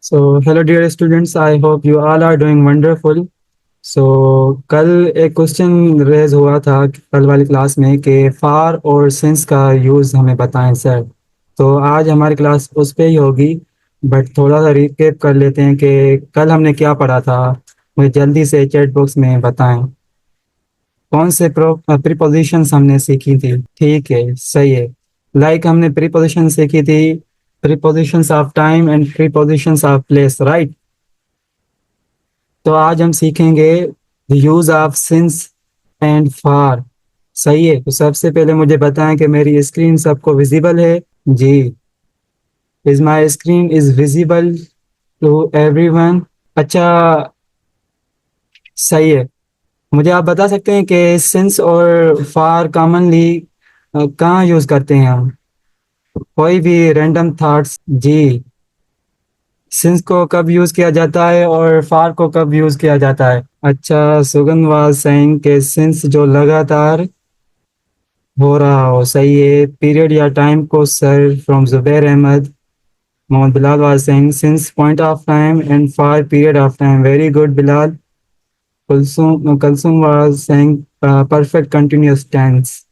So, hello dear students, I hope you all are doing wonderful. So, कल एक question raise हुआ था कल वाली क्लास में कि फार और सिंस का यूज़ हमें बताएं सर। तो आज हमारी क्लास उस पे ही होगी, बट थोड़ा सा रिकेप कर लेते हैं कि कल हमने क्या पढ़ा था। मुझे जल्दी से चैट बॉक्स में बताएं कौन से प्रीपोजिशंस हमने सीखी थी। ठीक है, सही है। हमने प्रीपोजिशन सीखी थी, prepositions of time and prepositions of place, right. तो आज हम सीखेंगे the use of since and for. सही है, तो सबसे पहले मुझे बताएं कि मेरी स्क्रीन सबको विजिबल है। जी, is my screen is visible to everyone. अच्छा, सही है। मुझे आप बता सकते हैं कि सिंस और फार कॉमनली कहाँ यूज करते हैं हम? कोई भी रैंडम थॉट्स? जी, सिंस को कब यूज किया जाता है और फार को कब यूज किया जाता है? अच्छा, सुगंध वाज सेइंग के सिंस जो लगातार हो रहा हो। सही है, पीरियड या टाइम को sir from Zubair Ahmed. Mohammad Bilal was saying since point of time and far period of time. Very good Bilal. Kulsum Kulsum was saying perfect continuous tense.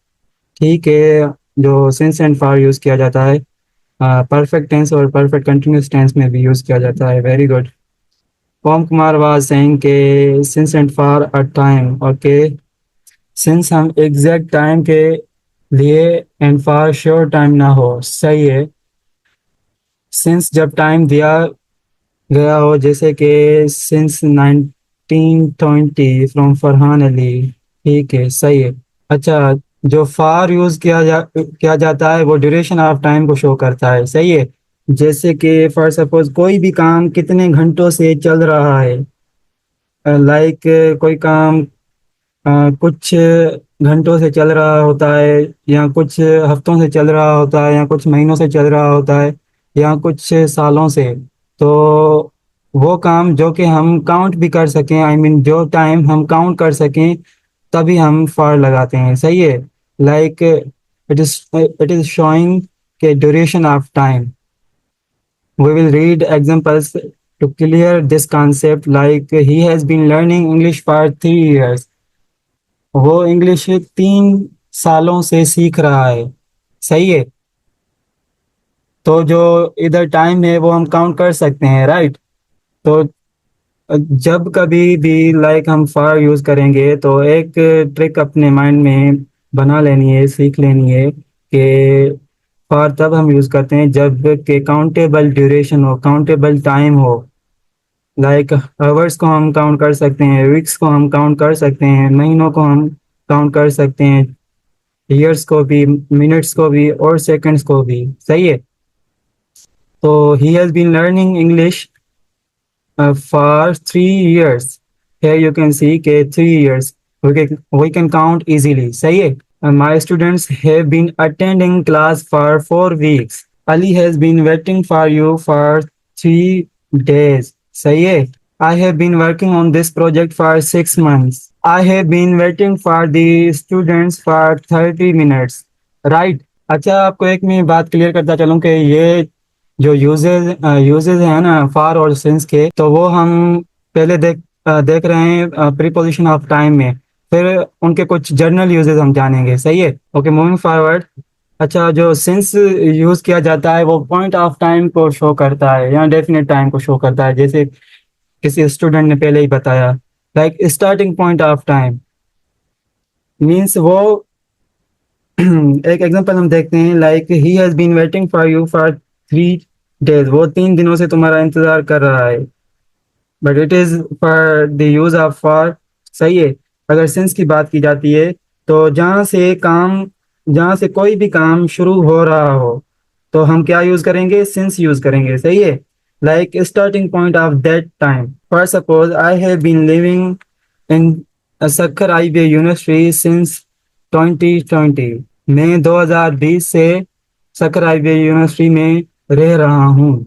ठीक है, जो सिंस एंड फार यूज किया जाता है परफेक्ट टेंस और परफेक्ट कंटिन्यूअस टेंस में भी यूज किया जाता है। Very good. Om Kumar was saying के since and for a time. Okay, since हम एग्जैक्ट टाइम के लिए एंड फॉर श्योर टाइम ना हो। सही है, सिंस जब टाइम दिया गया हो, जैसे कि सिंस 1920 फ्रॉम फरहान अली। ठीक है, सही है। अच्छा, जो फार यूज किया जाता है वो ड्यूरेशन ऑफ टाइम को शो करता है। सही है, जैसे कि फॉर सपोज कोई भी काम कितने घंटों से चल रहा है। लाइक कोई काम कुछ घंटों से चल रहा होता है, या कुछ हफ्तों से चल रहा होता है, या कुछ महीनों से चल रहा होता है, या कुछ सालों से। तो वो काम जो कि हम काउंट भी कर सकें, आई मीन जो टाइम हम काउंट कर सकें, तभी हम फॉर लगाते हैं। सही है, लाइक इट इज शोइंग के duration of time. We will read examples to clear this concept, like he has been learning English for 3 years. वो इंग्लिश 3 सालों से सीख रहा है। सही है, तो जो इधर टाइम है वो हम काउंट कर सकते हैं, राइट। तो जब कभी भी हम फॉर यूज करेंगे तो एक ट्रिक अपने माइंड में बना लेनी है, सीख लेनी है कि फॉर तब हम यूज करते हैं जब के काउंटेबल ड्यूरेशन हो, काउंटेबल टाइम हो। आवर्स को हम काउंट कर सकते हैं, वीक्स को हम काउंट कर सकते हैं, महीनों को हम काउंट कर सकते हैं, ईयर्स को भी, मिनट्स को भी और सेकंड्स को भी। सही है, तो he has been learning English for 3 years. Here you can see के 3 years we can count easily. सही है। My students have been attending class for 4 weeks. Ali has been waiting for you for 3 days. सही है। I have been working on this project for 6 months. I have been waiting for the students for 30 minutes. Right? अच्छा, आपको एक मैं बात clear करता चलूं कि ये जो यूजेज है ना फार और सिंस के, तो वो हम पहले देख रहे हैं प्रीपोजिशन ऑफ टाइम में, फिर उनके कुछ जर्नल यूजेज हम जानेंगे। सही है, ओके, मूविंग फॉरवर्ड। अच्छा, जो सिंस यूज किया जाता है वो पॉइंट ऑफ टाइम को शो करता है या डेफिनेट टाइम को शो करता है, जैसे किसी स्टूडेंट ने पहले ही बताया। Starting point of time means वो एक एग्जांपल हम देखते हैं, he has been waiting for you for 3 days। वो 3 दिनों से तुम्हारा इंतजार कर रहा है, but it is for the use of for. सही है। अगर सिंस की बात की जाती है तो जहाँ से कोई भी काम शुरू हो रहा हो, तो हम क्या यूज करेंगे? सिंस यूज करेंगे। सही है, starting point of that time. For suppose I have been living in Sukkur IB university since 2020। मैं 2020 से सक्खर आईबी यूनिवर्सिटी में रह रहा हूँ।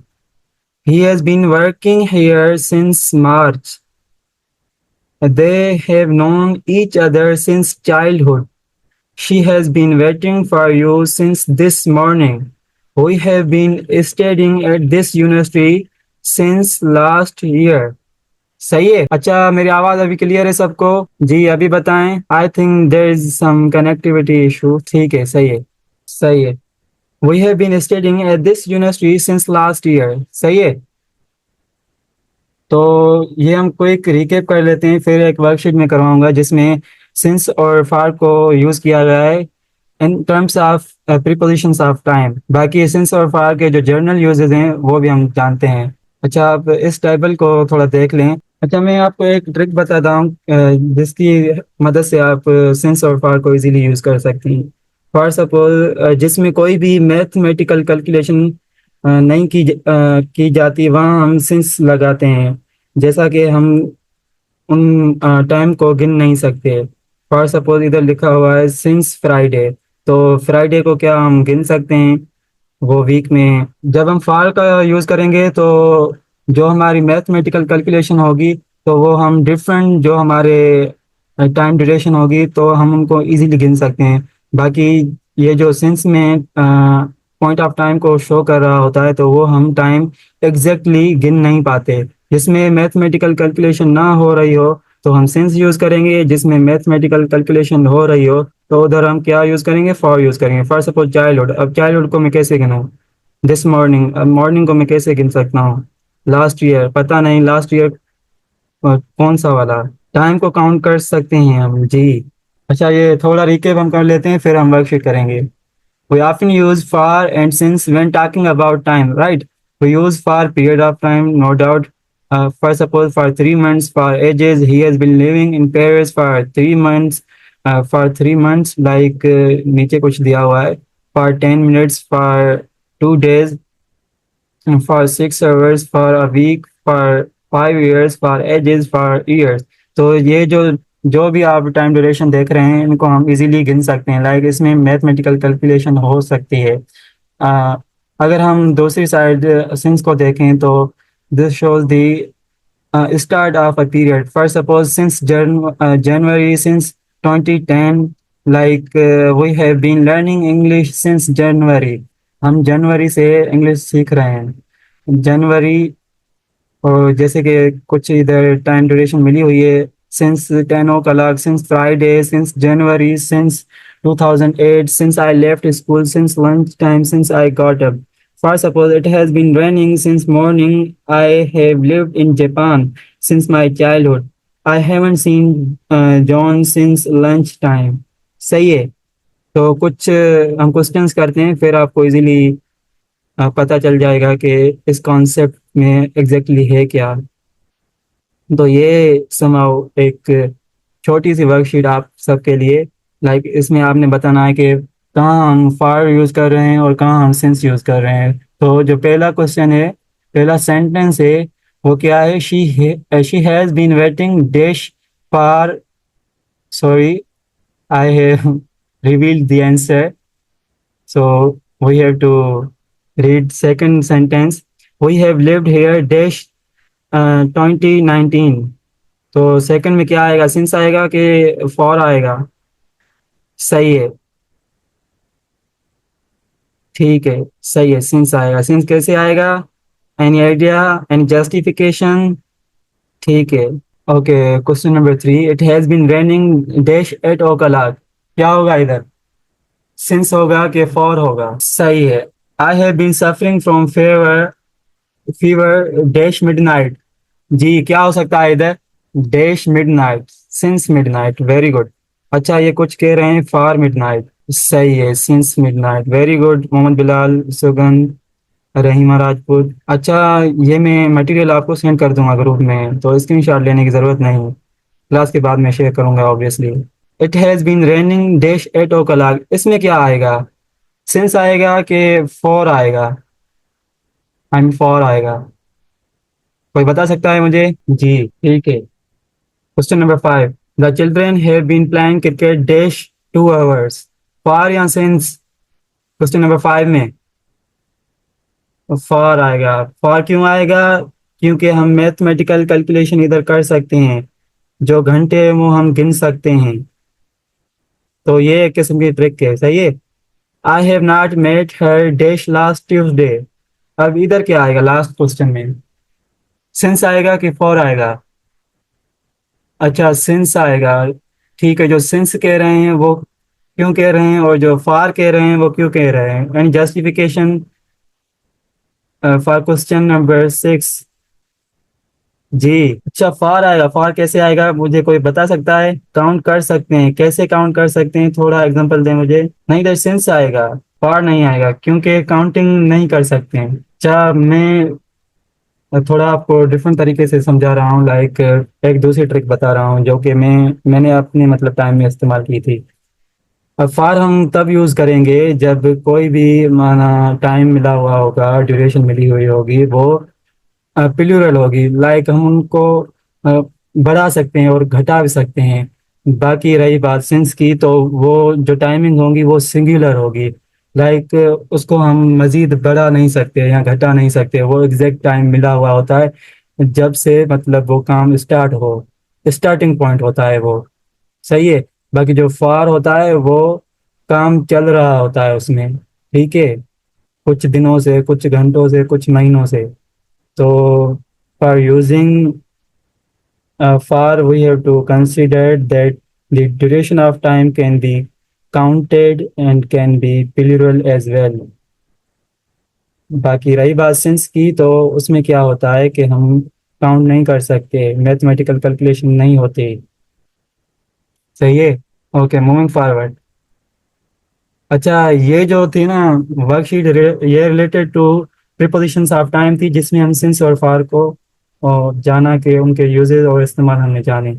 He has been working here since March. They have known each other since childhood. She has been waiting for you since this morning. We have been studying at this university since last year. सही है। अच्छा, मेरी आवाज अभी clear है सबको? जी अभी बताएं। I think there is some connectivity issue. ठीक है, सही है। सही है। We have been studying at this university since last year. सही है। तो ये हम क्विक रिकेप कर लेते हैं, फिर एक वर्कशीट में करवाऊंगा जिसमें सिंस और फार को यूज किया गया है in terms of prepositions of time. बाकी सिंस और फार के जो जर्नल यूजेस हैं वो भी हम जानते हैं। अच्छा, आप इस टेबल को थोड़ा देख लें। अच्छा, मैं आपको एक ट्रिक बताता हूँ जिसकी मदद से आप सिंस और फार को इजीली यूज कर सकती हैं। फॉर सपोज जिसमें कोई भी मैथमेटिकल कैलकुलेशन नहीं की जाती, वहाँ हम सिंस लगाते हैं। जैसा कि हम उन टाइम को गिन नहीं सकते। फॉर सपोज इधर लिखा हुआ है सिंस फ्राइडे, तो फ्राइडे को क्या हम गिन सकते हैं? वो वीक में है। जब हम फार का यूज़ करेंगे तो जो हमारी मैथमेटिकल कैलकुलेशन होगी, तो वो हम डिफरेंट जो हमारे टाइम ड्यूरेशन होगी तो हम उनको इजीली गिन सकते हैं। बाकी ये जो सिंस में पॉइंट ऑफ टाइम को शो कर रहा होता है तो वो हम टाइम एग्जैक्टली गिन नहीं पाते। जिसमें मैथमेटिकल कैलकुलेशन ना हो रही हो तो हम सिंस यूज़ करेंगे, जिसमें मैथमेटिकल कैलकुलेशन हो रही हो तो उधर हम क्या यूज़ करेंगे? फॉर यूज़ करेंगे। फॉर सपोज चाइल्डहुड, अब चाइल्डहुड को मैं कैसे गिनूँ? दिस मॉर्निंग, अब मॉर्निंग को मैं कैसे गिन सकता हूँ? लास्ट ईयर, पता नहीं लास्ट ईयर कौन सा वाला टाइम को काउंट कर सकते हैं हम जी। अच्छा, ये थोड़ा रिकेप हम कर लेते हैं फिर हम वर्कशीट करेंगे। We often use for and since when talking about time, right? We use for period of time, no doubt. For suppose for 3 months, for ages, he has been living in Paris for 3 months. For 3 months, like नीचे कुछ दिया हुआ है। For 10 minutes, for 2 days, for 6 hours, for a week, for 5 years, for ages, for years। तो ये जो जो भी आप टाइम ड्यूरेशन देख रहे हैं इनको हम इजीली गिन सकते हैं। लाइक इसमें मैथमेटिकल कैलकुलेशन हो सकती है। अ, अगर हम दूसरी साइड सिंस को देखें तो this shows the start of a period. For suppose since January, since 2010, like we have been learning English since January। हम जनवरी से इंग्लिश सीख रहे हैं। जनवरी, और जैसे कि कुछ इधर टाइम ड्यूरेशन मिली हुई है। Since 10 o'clock, since Friday, since January, since 2008, since I left school, since lunch time, since I got up. For suppose it has been raining since morning. I have lived in Japan since my childhood. I haven't seen John since lunch time। सही है। तो कुछ हम questions करते हैं फिर आपको easily पता चल जाएगा कि इस कॉन्सेप्ट में एग्जैक्टली है क्या। तो ये समाओ एक छोटी सी वर्कशीट आप सबके लिए। लाइक इसमें आपने बताना है कि कहाँ हम फार यूज़ कर रहे हैं और कहाँ हम सिंस यूज़ कर रहे हैं। तो जो पहला क्वेश्चन है, पहला सेंटेंस है, वो क्या है? She has been waiting dash for, sorry I have revealed the answer, so we have to read second sentence. We have lived here dash 2019। तो सेकंड में क्या आएगा? सिंस आएगा कि फॉर आएगा? सही है। ठीक है, सही है, सिंस आएगा। सिंस कैसे आएगा? Any idea? Any justification? ठीक है। Okay, question number 3। It has been raining dash eight o'clock. क्या होगा इधर? सिंस होगा कि फॉर होगा? सही है। I have been suffering from fever, fever dash midnight. जी, क्या हो सकता है इधर? Dash midnight, since midnight. Very good. अच्छा, ये कुछ कह रहे हैं फॉर मिडनाइट। सही है, since midnight. Very good Mohammad Bilal, Sugandh, Rahima Rajput. अच्छा, ये मैं मटेरियल आपको सेंड कर दूंगा ग्रुप में, तो स्क्रीनशॉट लेने की ज़रूरत नहीं है। क्लास के बाद में शेयर करूंगा obviously. It has been raining dash eight o'clock, इसमें क्या आएगा? सिंस आएगा कि फॉर आएगा? आई मीन फॉर आएगा? कोई बता सकता है मुझे? जी ठीक है। Question number 5। The children have been playing cricket dash 2 hours। For या सिंस? क्वेश्चन नंबर 5 में फॉर आएगा। फॉर क्यों आएगा? क्योंकि हम मैथमेटिकल कैलकुलेशन इधर कर सकते हैं, जो घंटे हैं वो हम गिन सकते हैं। तो ये एक किस्म की ट्रिक है। सही है। I have not met her dash last Tuesday. अब इधर क्या आएगा लास्ट क्वेश्चन में? सिंस आएगा कि फॉर आएगा? अच्छा, सिंस आएगा। ठीक है, जो सिंस कह रहे हैं वो क्यों कह रहे हैं, और जो फार कह रहे हैं वो क्यों कह रहे हैं? Any justification for question number 6? जी। अच्छा, फार आएगा। फार कैसे आएगा, मुझे कोई बता सकता है? काउंट कर सकते हैं, कैसे काउंट कर सकते हैं, थोड़ा एग्जांपल दें मुझे। नहीं, इधर सिंस आएगा, फार नहीं आएगा, क्योंकि काउंटिंग नहीं कर सकते हैं। अच्छा, मैं थोड़ा आपको डिफरेंट तरीके से समझा रहा हूँ, लाइक एक दूसरी ट्रिक बता रहा हूँ जो कि मैंने अपने मतलब टाइम में इस्तेमाल की थी। अब फार हम तब यूज़ करेंगे जब कोई भी माना टाइम मिला हुआ होगा, ड्यूरेशन मिली हुई होगी, वो प्लूरल होगी, लाइक हम उनको अ, बढ़ा सकते हैं और घटा भी सकते हैं। बाकी रही बात सिंस की, तो वो जो टाइमिंग होगी वो सिंगुलर होगी, लाइक उसको हम मज़ीद बढ़ा नहीं सकते या घटा नहीं सकते, वो एग्जैक्ट टाइम मिला हुआ होता है जब से मतलब वो काम स्टार्ट हो, स्टार्टिंग पॉइंट होता है वो। सही है। बाकी जो फार होता है वो काम चल रहा होता है उसमें, ठीक है, कुछ दिनों से, कुछ घंटों से, कुछ महीनों से। तो for using far, we have to consider that the duration of time can be counted and can be plural as well. बाकी रही बात सिंस की, तो उसमें क्या होता है कि हम काउंट नहीं कर सकते, मैथमेटिकल कैलकुलेशन नहीं होती। सही है। Okay, moving forward. अच्छा, ये जो थी ना वर्कशीट, ये related to prepositions of time थी, जिसमें हम सिंस और फार को जाना कि उनके यूजेस और इस्तेमाल हमने जाने।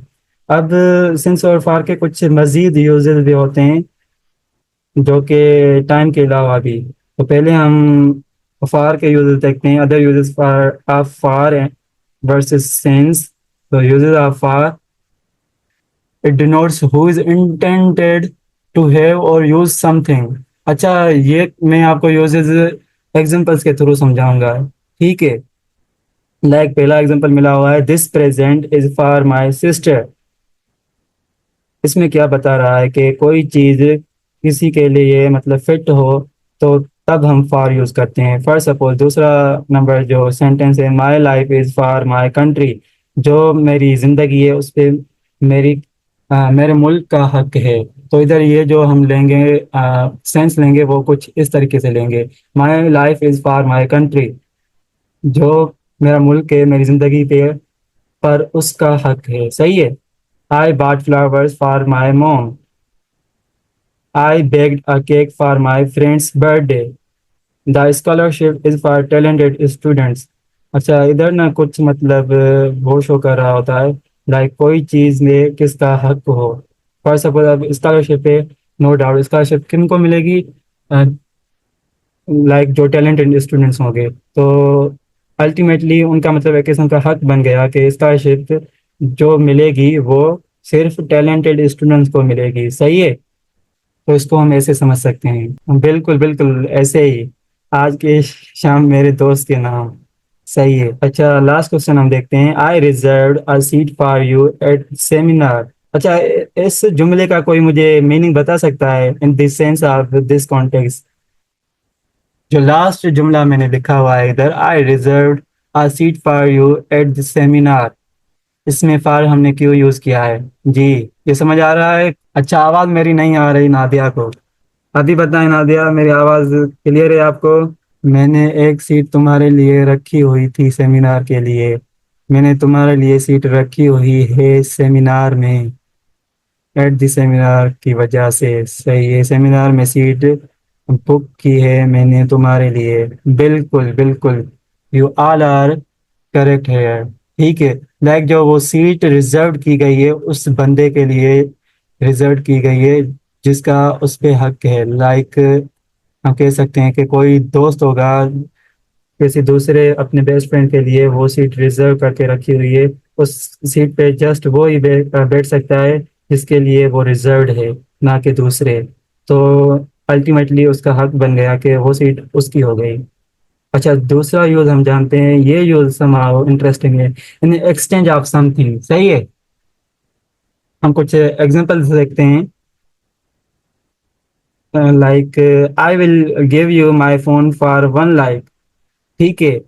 अब सिंस और फार के कुछ मजीद यूजेस भी होते हैं जो कि टाइम के अलावा भी। तो पहले हम फार के यूजेस देखते हैं, other uses for of for versus since. तो uses of for, it denotes who is intended to have और यूज समथिंग। अच्छा, ये मैं आपको यूजेस एग्जांपल्स के थ्रू समझाऊंगा, ठीक है। लाइक पहला एग्जांपल मिला हुआ है, this present is for my sister. इसमें क्या बता रहा है कि कोई चीज किसी के लिए मतलब फिट हो, तो तब हम फॉर यूज करते हैं। फॉर सपोज दूसरा नंबर जो सेंटेंस है, my life is for my country. जो मेरी जिंदगी है उस पे मेरी मेरे मुल्क का हक है। तो इधर ये जो हम लेंगे सेंस लेंगे वो कुछ इस तरीके से लेंगे, my life is for my country, जो मेरा मुल्क है, मेरी जिंदगी पे पर उसका हक है। सही है। आई bought flowers for my mom. I baked a cake for my friend's birthday. The scholarship is for talented students. अच्छा, इधर ना कुछ मतलब वो शो कर रहा होता है, लाइक कोई चीज़ में किसका हक हो। फॉर सपोज अब स्कॉलरशिप है, नो डाउट स्कॉलरशिप किन को मिलेगी, लाइक जो टैलेंटेड स्टूडेंट्स होंगे। तो अल्टीमेटली उनका मतलब है कि उनका हक बन गया कि स्कॉलरशिप जो मिलेगी वो सिर्फ टैलेंटेड स्टूडेंट्स को मिलेगी। सही है। तो इसको हम ऐसे समझ सकते हैं, बिल्कुल बिल्कुल ऐसे ही, आज के शाम मेरे दोस्त के नाम। सही है। अच्छा, लास्ट क्वेश्चन हम देखते हैं, I reserve a seat for you at seminar. अच्छा, इस जुमले का कोई मुझे मीनिंग बता सकता है in this sense of this context? जो लास्ट जुमला मैंने लिखा हुआ है इधर, I reserve a seat for you at the seminar, इसमें फॉर हमने क्यों यूज किया है? जी, ये समझ आ रहा है? अच्छा, आवाज मेरी नहीं आ रही नादिया को? अभी बताएं नादिया, मेरी आवाज क्लियर है आपको? मैंने एक सीट तुम्हारे लिए रखी हुई थी सेमिनार के लिए, मैंने तुम्हारे लिए सीट रखी हुई है सेमिनार में, एट द सेमिनार की वजह से। सही है, सेमिनार में सीट बुक की है मैंने तुम्हारे लिए। बिल्कुल बिल्कुल, यू ऑल आर करेक्ट है। ठीक है। लाइक जो वो सीट रिजर्व की गई है उस बंदे के लिए रिजर्व की गई है जिसका उस पे हक है। लाइक हम कह सकते हैं कि कोई दोस्त होगा किसी दूसरे अपने बेस्ट फ्रेंड के लिए वो सीट रिजर्व करके रखी हुई है, उस सीट पे जस्ट वो ही बैठ सकता है जिसके लिए वो रिजर्व्ड है, ना कि दूसरे। तो अल्टीमेटली उसका हक बन गया कि वो सीट उसकी हो गई। अच्छा, दूसरा यूज हम जानते हैं, ये यूज समाउ इंटरेस्टिंग है, इन एक्सचेंज ऑफ समथिंग। सही है। हम कुछ एग्जांपल्स देखते हैं, like I will give you my phone for one like. ठीक है।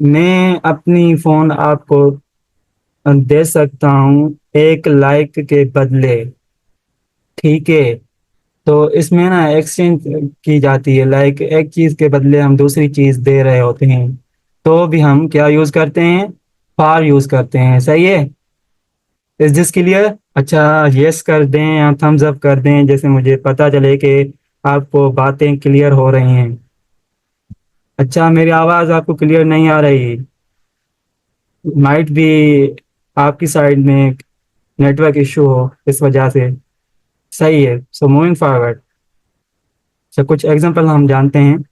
मैं अपनी फोन आपको दे सकता हूँ एक लाइक के बदले। ठीक है। तो इसमें ना एक्सचेंज की जाती है, लाइक एक चीज के बदले हम दूसरी चीज दे रहे होते हैं। तो भी हम क्या यूज करते हैं? फॉर यूज करते हैं। सही है। Is this clear? अच्छा, यस कर दें या थम्स अप कर दें, जैसे मुझे पता चले कि आपको बातें क्लियर हो रही हैं। अच्छा, मेरी आवाज़ आपको क्लियर नहीं आ रही? माइट भी आपकी साइड में नेटवर्क इशू हो इस वजह से। सही है। सो मूविंग फॉरवर्ड। अच्छा, कुछ एग्जांपल हम जानते हैं।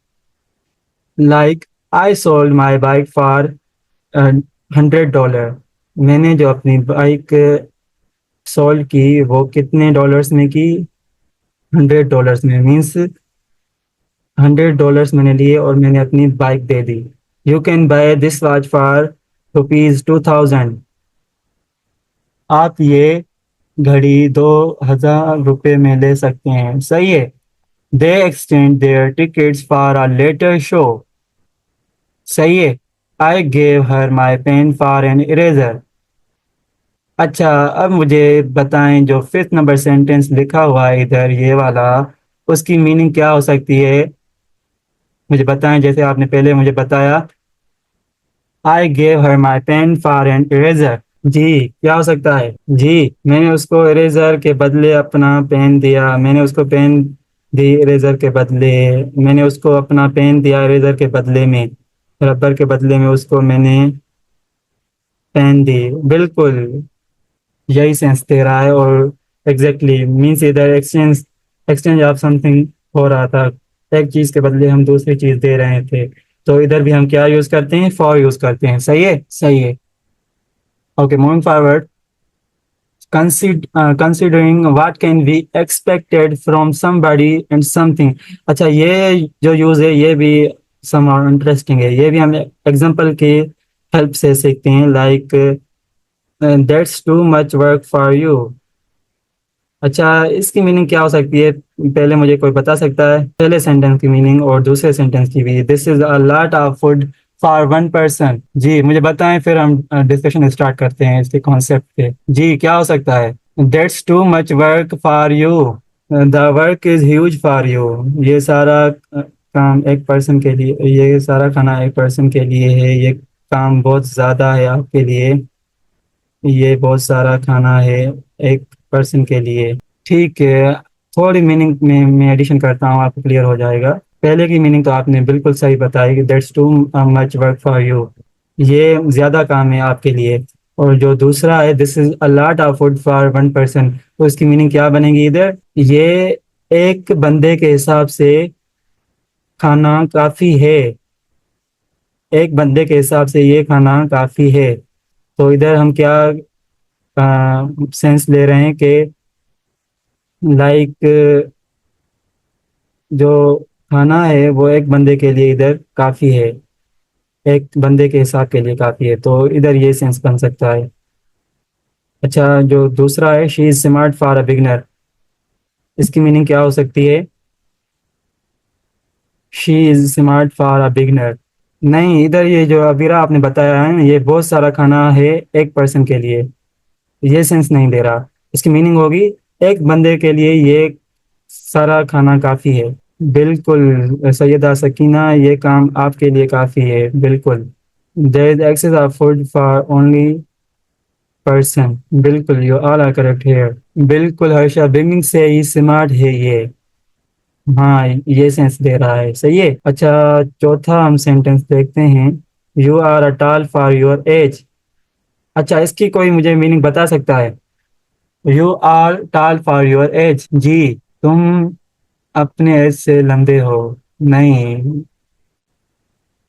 Like I sold my bike for $100। मैंने जो अपनी बाइक सोल्ड की वो कितने डॉलर्स में की? $100 में। मीन्स $100 मैंने लिए और मैंने अपनी bike they the. You can by this watch for ₹2000। आप ये घड़ी $2000 में ले सकते हैं। सही है। They exchange their tickets for a later show. सही है। I gave her my pen for an eraser. अच्छा, अब मुझे बताएं जो फिफ्थ नंबर सेंटेंस लिखा हुआ है इधर ये वाला, उसकी मीनिंग क्या हो सकती है? मुझे बताएं, जैसे आपने पहले मुझे बताया I gave her my pen for an eraser. जी, क्या हो सकता है? जी, मैंने उसको इरेजर के बदले अपना पेन दिया। मैंने उसको पेन दी इरेजर के बदले। मैंने उसको अपना पेन दिया इरेजर के बदले में। रबर के बदले में उसको मैंने पेन दी। बिल्कुल यही सेंस दे रहा है। और एग्जैक्टली मीन्स इधर एक्सचेंज एक्सचेंज ऑफ समथिंग हो रहा था। एक चीज के बदले हम दूसरी चीज दे रहे थे। तो इधर भी हम क्या यूज करते हैं? फॉर यूज करते हैं। सही है। सही है। Okay, moving forward. Considering what can be expected from somebody and something। अच्छा, ये जो यूज है ये भी somehow इंटरेस्टिंग है। ये भी हम एग्जांपल के हेल्प से सीखते हैं। Like that's too much work for you. अच्छा, इसकी मीनिंग क्या हो सकती है? पहले मुझे कोई बता सकता है पहले सेंटेंस की मीनिंग और दूसरे सेंटेंस की भी? This is a lot of food for one person. जी, मुझे बताएं, फिर हम डिस्कशन स्टार्ट करते हैं इसके कॉन्सेप्ट पे। जी, क्या हो सकता है? That's too much work for you. The work is huge for you. ये सारा काम एक पर्सन के लिए, ये सारा खाना एक पर्सन के लिए है। ये काम बहुत ज़्यादा है आपके लिए। ये बहुत सारा खाना है एक पर्सन के लिए। ठीक है। थोड़ी मीनिंग में मैं एडिशन करता हूँ, आपको क्लियर हो जाएगा। पहले की मीनिंग तो आपने बिल्कुल सही बताई कि that's too much work for you. ये ज़्यादा काम है आपके लिए। और जो दूसरा है this is a lot of food for one person, तो इसकी मीनिंग क्या बनेगी इधर? ये एक बंदे के हिसाब से खाना काफ़ी है। एक बंदे के हिसाब से ये खाना काफ़ी है। तो इधर हम क्या सेंस ले रहे हैं कि लाइक जो खाना है वो एक बंदे के लिए इधर काफ़ी है। एक बंदे के हिसाब के लिए काफ़ी है, तो इधर ये सेंस बन सकता है। अच्छा, जो दूसरा है she is smart for a beginner. इसकी मीनिंग क्या हो सकती है? She is smart for a beginner. नहीं, इधर ये जो अबीरा आपने बताया है ये बहुत सारा खाना है एक पर्सन के लिए, ये सेंस नहीं दे रहा। इसकी मीनिंग होगी एक बंदे के लिए ये सारा खाना काफ़ी है। बिल्कुल सैयदा सकीना, ये काम आपके लिए काफ़ी है। बिल्कुल। There is excess of food for only person. बिल्कुल, you all are correct here. बिल्कुल हर्षा, बिगिनिंग से ही स्मार्ट है ये। हाँ, ये सेंस दे रहा है। सही है। अच्छा, चौथा हम सेंटेंस देखते हैं। You are a tall for your age. अच्छा, इसकी कोई मुझे मीनिंग बता सकता है? You are tall for your age. जी, तुम अपने एज से लंबे हो। नहीं,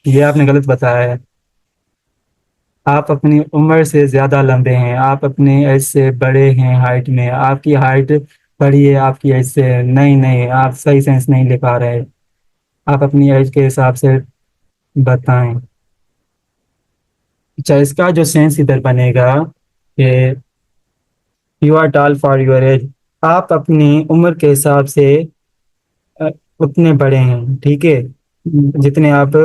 ये आपने गलत बताया है। आप अपनी उम्र से ज़्यादा लंबे हैं। आप अपने एज से बड़े हैं हाइट में। आपकी हाइट बड़ी है आपकी एज से। नहीं नहीं, आप सही सेंस नहीं ले पा रहे। आप अपनी एज के हिसाब से बताएं। अच्छा, इसका जो सेंस इधर बनेगा कि you are tall for your age, आप अपनी उम्र के हिसाब से अ, उतने बड़े हैं। ठीक है, जितने आप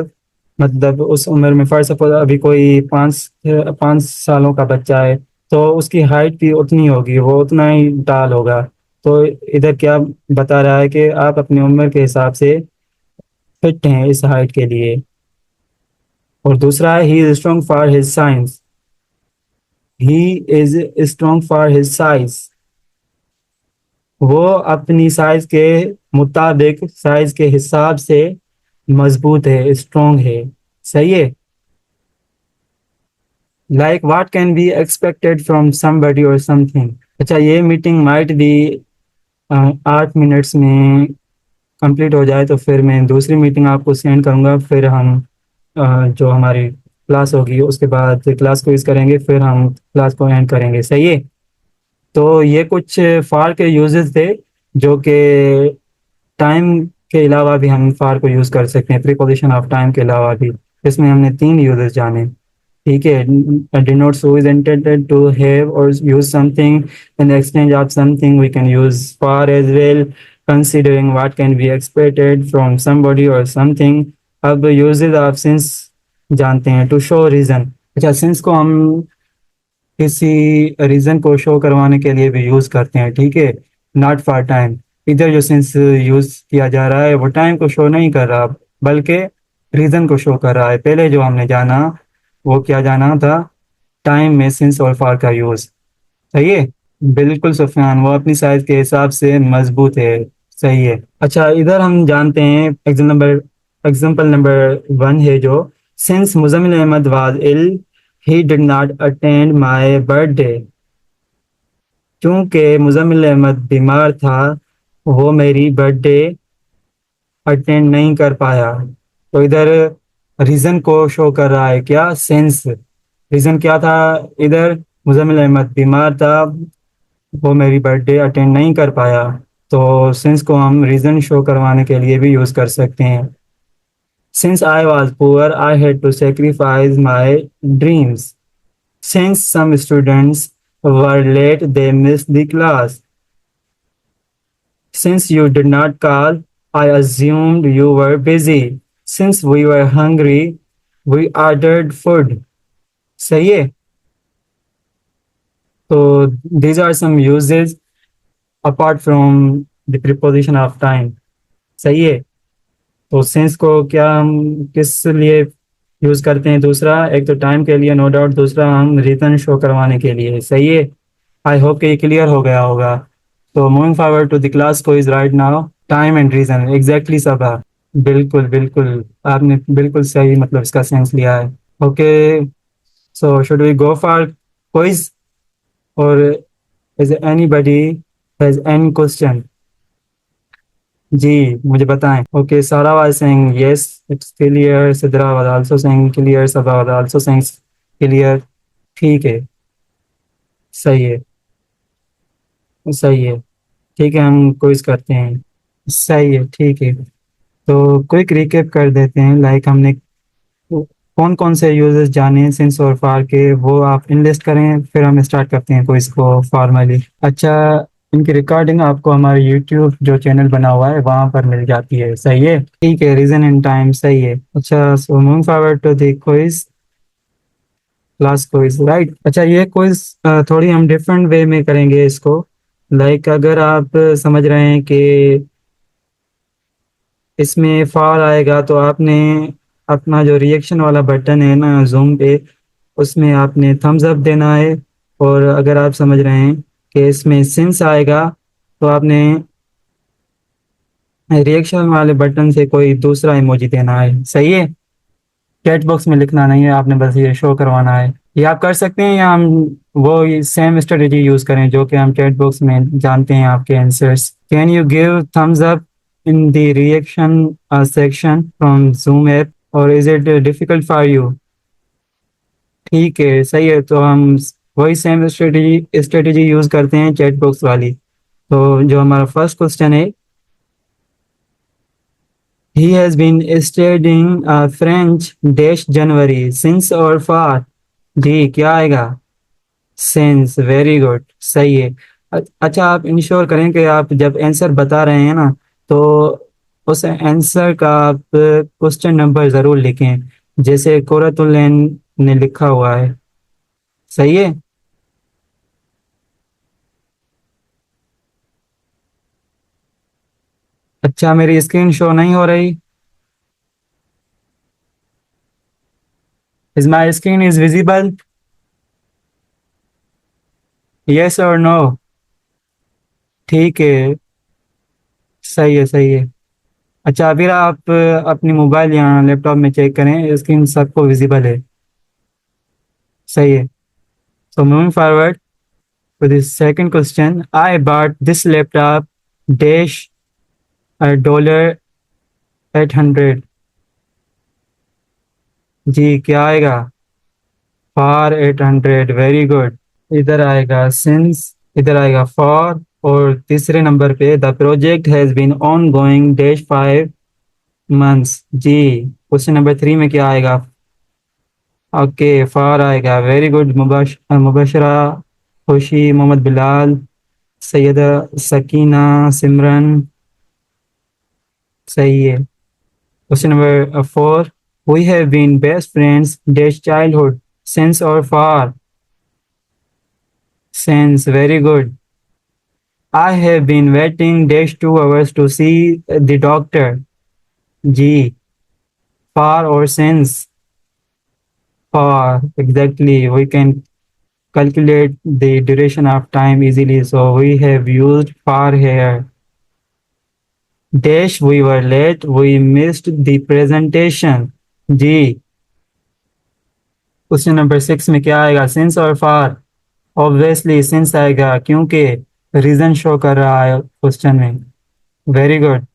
मतलब उस उम्र में फर्स्ट सपोज अभी कोई 5 सालों का बच्चा है, तो उसकी हाइट भी उतनी होगी, वो उतना ही टाल होगा। तो इधर क्या बता रहा है कि आप अपनी उम्र के हिसाब से फिट हैं इस हाइट के लिए। और दूसरा है he is strong for his science, he is strong for his size, वो अपनी साइज के मुताबिक, साइज के हिसाब से मजबूत है, स्ट्रॉन्ग है। सही है। Like what can be expected from somebody और समथिंग। अच्छा, ये मीटिंग माइट बी 8 मिनट्स में कंप्लीट हो जाए, तो फिर मैं दूसरी मीटिंग आपको सेंड करूंगा, फिर हम जो हमारी क्लास होगी उसके बाद क्लास को यूज़ करेंगे, फिर हम क्लास को एंड करेंगे। सही है। तो ये कुछ फार के यूजेस थे, जो कि टाइम के अलावा भी हम फार को यूज़ कर सकते हैं, प्रीपोजिशन ऑफ टाइम के अलावा भी। इसमें हमने 3 यूजेस जाने। ठीक है। denotes who is intended to have or use something in exchange of something. We can use for as well, considering what can be expected from somebody or something. अब uses of since जानते हैं। to show reason। अच्छा, since को हम किसी reason को show करवाने के लिए भी यूज करते हैं। ठीक है। Not for time. इधर जो सिंस यूज किया जा रहा है वो टाइम को शो नहीं कर रहा, बल्कि रीजन को शो कर रहा है। पहले जो हमने जाना, वो क्या जाना था, टाइम में सिंस और फॉर का यूज। सही है। बिल्कुल सुफियान, वो अपनी साइज के हिसाब से मजबूत है। सही है। अच्छा, इधर हम जानते हैं एग्जाम्पल नंबर 1 है जो, since Muzammil Ahmed was ill, he did not attend my birthday. क्योंकि मुजम्मिल अहमद बीमार था, वो मेरी बर्थडे अटेंड नहीं कर पाया। तो इधर रीजन को शो कर रहा है क्या, सेंस। रीजन क्या था इधर, मुजम्मिल अहमद बीमार था, वो मेरी बर्थडे अटेंड नहीं कर पाया। तो सिंस को हम रीजन शो करवाने के लिए भी यूज कर सकते हैं। Since I was poor I had to sacrifice my dreams. Since some students were late they miss the class. Since you did not call, I assumed you were busy. Since we were hungry, we ordered food. सही है। तो these are some uses apart from the preposition of time। सही है। तो since को क्या हम किस लिए यूज करते हैं, दूसरा एक तो टाइम के लिए नो डाउट, दूसरा हम रीजन शो करवाने के लिए। सही है। आई होप कि ये क्लियर हो गया होगा। तो moving forward to the class को is right now, time and reason exactly Saba. बिल्कुल बिल्कुल, आपने बिल्कुल सही मतलब इसका सेंस लिया है। Okay, so should we go for quiz, और is anybody has any question? जी, मुझे बताएं। Okay, Sara was saying yes it's clear, Sidra was also saying clear, Saba was also saying clear. ठीक है। सही है। सही है। ठीक है, हम क्विज करते हैं। सही है। ठीक है। तो क्विक रिकेप कर देते हैं। लाइक हमने कौन कौन से यूजर्स जाने हैं सिंस और फार के, वो आप इनलिस्ट करें, फिर हम स्टार्ट करते हैं क्विज को फॉर्मली। अच्छा, इनकी रिकॉर्डिंग आपको हमारे यूट्यूब जो चैनल बना हुआ है वहां पर मिल जाती है। सही है। ठीक है, रीजन इन टाइम। सही है। अच्छा, so moving forward to the quiz, class quiz right. अच्छा, ये क्विज थोड़ी हम डिफरेंट वे में करेंगे इसको। लाइक अगर आप समझ रहे हैं कि इसमें फॉर आएगा, तो आपने अपना जो रिएक्शन वाला बटन है ना जूम पे, उसमें आपने थम्स अप देना है। और अगर आप समझ रहे हैं कि इसमें सिंस आएगा, तो आपने रिएक्शन वाले बटन से कोई दूसरा इमोजी देना है। सही है। चैट बॉक्स में लिखना नहीं है आपने, बस ये शो करवाना है। ये आप कर सकते हैं, या हम वो सेम स्ट्रेटेजी यूज करें जो कि हम चैट बॉक्स में जानते हैं आपके answers. Can you give thumbs up in the reaction section from Zoom app, और is it difficult for you? ठीक है। सही है। तो हम वही सेम स्ट्रेटेजी यूज करते हैं, चैट बॉक्स वाली। तो जो हमारा फर्स्ट क्वेश्चन है, he has been studying French dash January since और far। जी, क्या आएगा? सिंस। Very good. सही है। अच्छा, आप इंश्योर करें कि आप जब आंसर बता रहे हैं ना, तो उस आंसर का आप क्वेश्चन नंबर ज़रूर लिखें। जैसे कुरतुल ने लिखा हुआ है। सही है। अच्छा, मेरी स्क्रीन शो नहीं हो रही। Is my screen is visible? Yes और नो? ठीक है। सही है, सही है। अच्छा, अभी आप अपनी मोबाइल या लैपटॉप में चेक करें, स्क्रीन सबको विजिबल है। सही है। सो moving forward with the second question, I bought this laptop dash a dollar 800। जी, क्या आएगा? For 800, very good. इधर आएगा सिंस, इधर आएगा फॉर, और तीसरे नंबर पे the project has been ongoing dash 5 months। जी, क्वेश्चन नंबर 3 में क्या आएगा? ओके, फॉर आएगा, वेरी गुड। मुबशरा, खुशी, मोहम्मद बिलाल, सैयदा, सकीना, सिमरन। सही है। Question number 4, we have been best friends dash childhood since और for? Since, very good. I have been waiting dash 2 hours to see the doctor। जी, far or since? Far, exactly. We can calculate the duration of time easily, so we have used far here. Dash, we were late, we missed the presentation। जी, question number 6 में क्या आएगा? Since और फार? Obviously since आएगा, क्योंकि reason show कर रहा है क्वेश्चन में। Very good.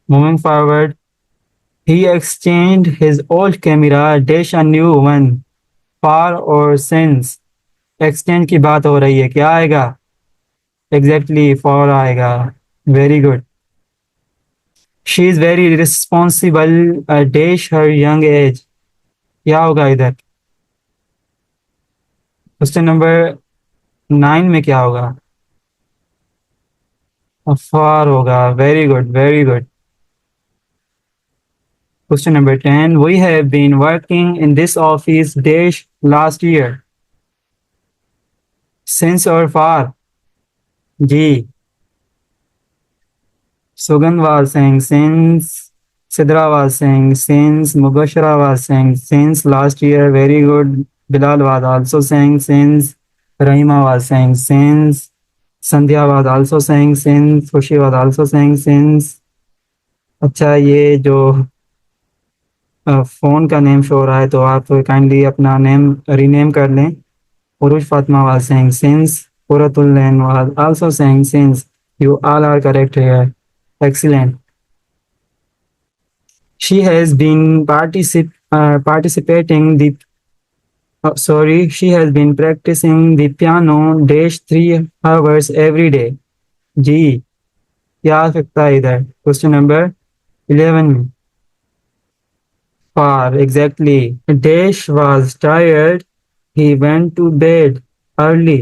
Moving forward, he exchanged his old camera dash a new one। far or since? Exchange की बात हो रही है, क्या आएगा? एग्जैक्टली फॉर आएगा। Very good. She is very responsible dash her young age. क्या होगा इधर? क्वेश्चन नंबर 9 में क्या होगा? फॉर होगा। Very good, very good. Question number 10, we have been working in this office dash last year. Since और for? जी, Sugan was saying since, Sidra was saying since, Mubashara was saying since last year, very good. Bilal was also saying since, Rahima was saying since, Sandhya was also saying since, Khushi was also saying since। अच्छा, ये जो phone का name show हो रहा है, तो आप kindly अपना नेम रीनेम कर लें। उरुज Fatima was saying since, Quratul Lain was also saying since। You all are correct here। Excellent। She has been participating the sorry, she has been practicing the piano dash 3 hours every day। जी, क्या आ सकता है इधर? Question number 11 में। For, exactly. Dash was tired, he went to bed early।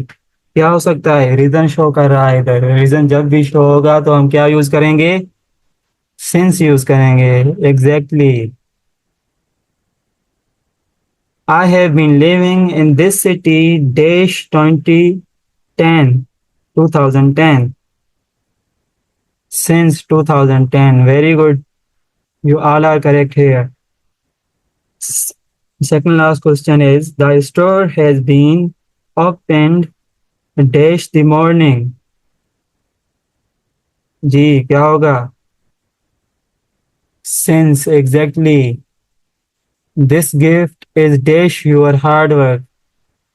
क्या हो सकता है? Reason show कर रहा है इधर। रीजन जब भी शो होगा तो हम क्या यूज करेंगे? सिंस यूज करेंगे। Exactly. I have been living in this city dash 2010 since 2010। Very good. You all are correct here। Second last question is, the store has been opened dash the morning। जी, क्या होगा? Since, exactly। This gift is dash your hard work।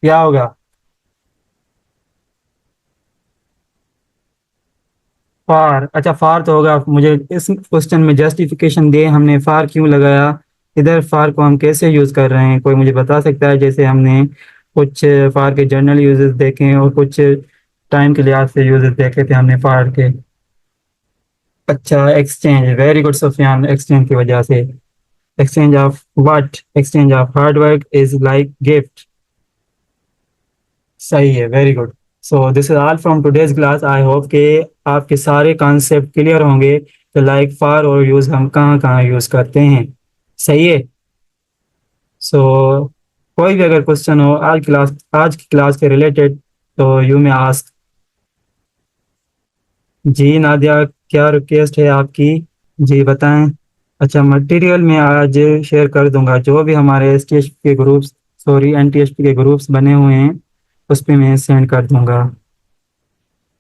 क्या होगा? फार। अच्छा, फार तो होगा। मुझे इस question में जस्टिफिकेशन दे, हमने फार क्यों लगाया इधर, फार को हम कैसे यूज कर रहे हैं, कोई मुझे बता सकता है? जैसे हमने कुछ फार के जनरल यूजेस देखे हैं और कुछ टाइम के लिहाज से यूजेस देखे थे हमने फार के। अच्छा, exchange, very good Sufiyan. Exchange की वजह से। Exchange of what? Exchange of hard work is like gift. सही है, very good. So this is all from today's class. I hope के आपके सारे कॉन्सेप्ट क्लियर होंगे, तो लाइक फार और यूज़ हम कहाँ कहाँ यूज़ करते हैं। सही है। सो कोई भी अगर क्वेश्चन हो आज की क्लास के रिलेटेड, तो यू में आस्क। जी नादिया, क्या रिक्वेस्ट है आपकी? जी बताएं। अच्छा, मटेरियल मैं आज शेयर कर दूंगा, जो भी हमारे एस टी एच पी के groups, sorry N T H P के ग्रुप्स बने हुए हैं, उस पर मैं सेंड कर दूंगा।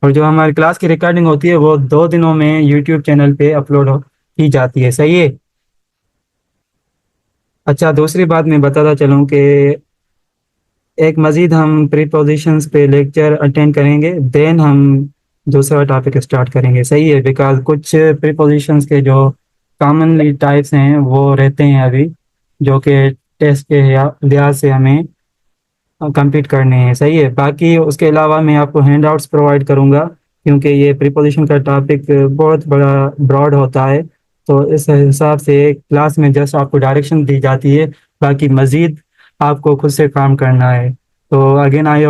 और जो हमारी क्लास की रिकॉर्डिंग होती है वो 2 दिनों में यूट्यूब चैनल पे अपलोड की जाती है, सही है। अच्छा, दूसरी बात मैं बताता चलूँ कि एक मज़ीद हम प्रीपोजिशंस पे लेक्चर अटेंड करेंगे, देन हम दूसरा टॉपिक स्टार्ट करेंगे, सही है। बिकॉज कुछ प्रीपोजिशंस के जो कॉमनली टाइप्स हैं वो रहते हैं अभी, जो कि टेस्ट के लिहाज से हमें कंप्लीट करने हैं, सही है। बाकी उसके अलावा मैं आपको हैंडआउट्स प्रोवाइड करूंगा, क्योंकि ये प्रीपोजिशन का टॉपिक बहुत बड़ा ब्रॉड होता है। तो इस हिसाब से क्लास में जस्ट आपको डायरेक्शन दी जाती है, बाकी मज़ीद आपको खुद से काम करना है। तो अगेन आई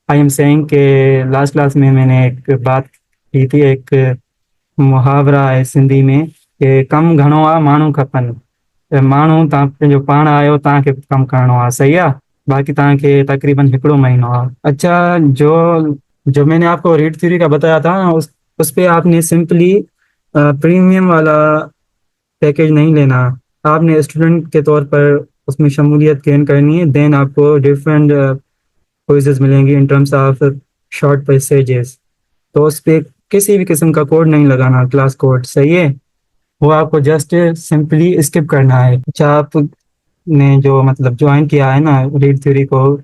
एम सेइंग के लास्ट क्लास में मैंने एक बात की थी, एक मुहावरा है सिंधी में कि कम घणो आहे माण्हू खपनि। माण्हू तव्हां पंहिंजो पाण आहियो, तव्हांखे कमु करिणो आहे, सही आहे। बाकी तव्हांखे तकरीबन 1 महीनो आहे। अच्छा, जो जो मैंने आपको रीड थ्योरी का बताया था ना, उस पे आपने सिंपली प्रीमियम वाला पैकेज नहीं लेना। आपने स्टूडेंट के तौर पर उसमें शमूलियत गेन करनी है, देन आपको डिफरेंट क्विज़ेस मिलेंगी in terms of short passages. तो उस पे किसी भी किस्म का कोड नहीं लगाना, क्लास कोड, सही है। वो आपको जस्ट सिंपली स्किप करना है। अच्छा, आपने जो मतलब ज्वाइन किया है ना रीड थ्योरी को,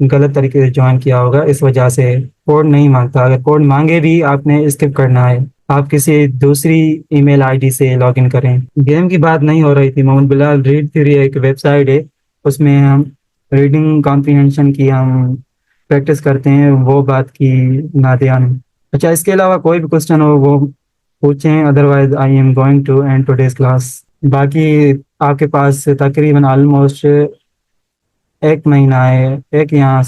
गलत तरीके से ज्वाइन किया होगा, इस वजह से कोड नहीं मांगता। अगर कोड मांगे भी आपने स्किप करना है। आप किसी दूसरी ईमेल आईडी से लॉगिन करें। गेम की बात नहीं हो रही थी मोहम्मद बिलाल, रीड थ्योरी एक वेबसाइट है, उसमें हम रीडिंग कॉम्प्रिहेंशन की हम प्रैक्टिस करते हैं, वो बात की नादिया ने। अच्छा, इसके अलावा कोई भी क्वेश्चन हो वो पूछें, otherwise I am going to end today's class. बाकी आपके पास तकरीबन ऑलमोस्ट 1 महीना है, एक यहाँ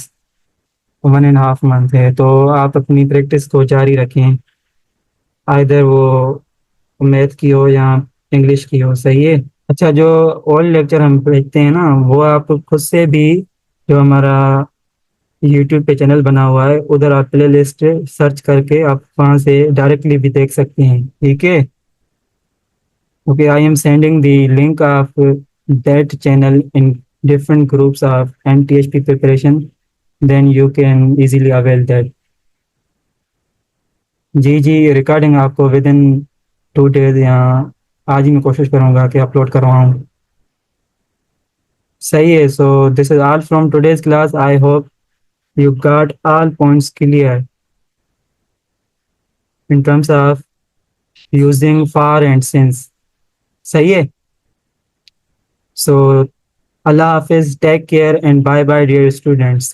1.5 मंथ है, तो आप अपनी प्रैक्टिस को जारी रखें, आइदर वो मैथ की हो या इंग्लिश की हो, सही है। अच्छा, जो ओल्ड लेक्चर हम भेजते हैं ना, वो आप खुद से भी, जो हमारा यूट्यूब पे चैनल बना हुआ है, उधर आप प्ले लिस्ट सर्च करके आप वहाँ से डायरेक्टली भी देख सकते हैं, ठीक है। Okay, I am sending the link of that channel in different groups of NTHP preparation, then you can easily avail that. जी जी, रिकॉर्डिंग आपको विद इन 2 डेज या आज ही मैं कोशिश करूँगा कि अपलोड करवाऊँ, सही है। सो this is all from today's class, I hope you got all points clear in terms of using for and since, सही है। So Allah Hafiz, take care and bye bye dear students.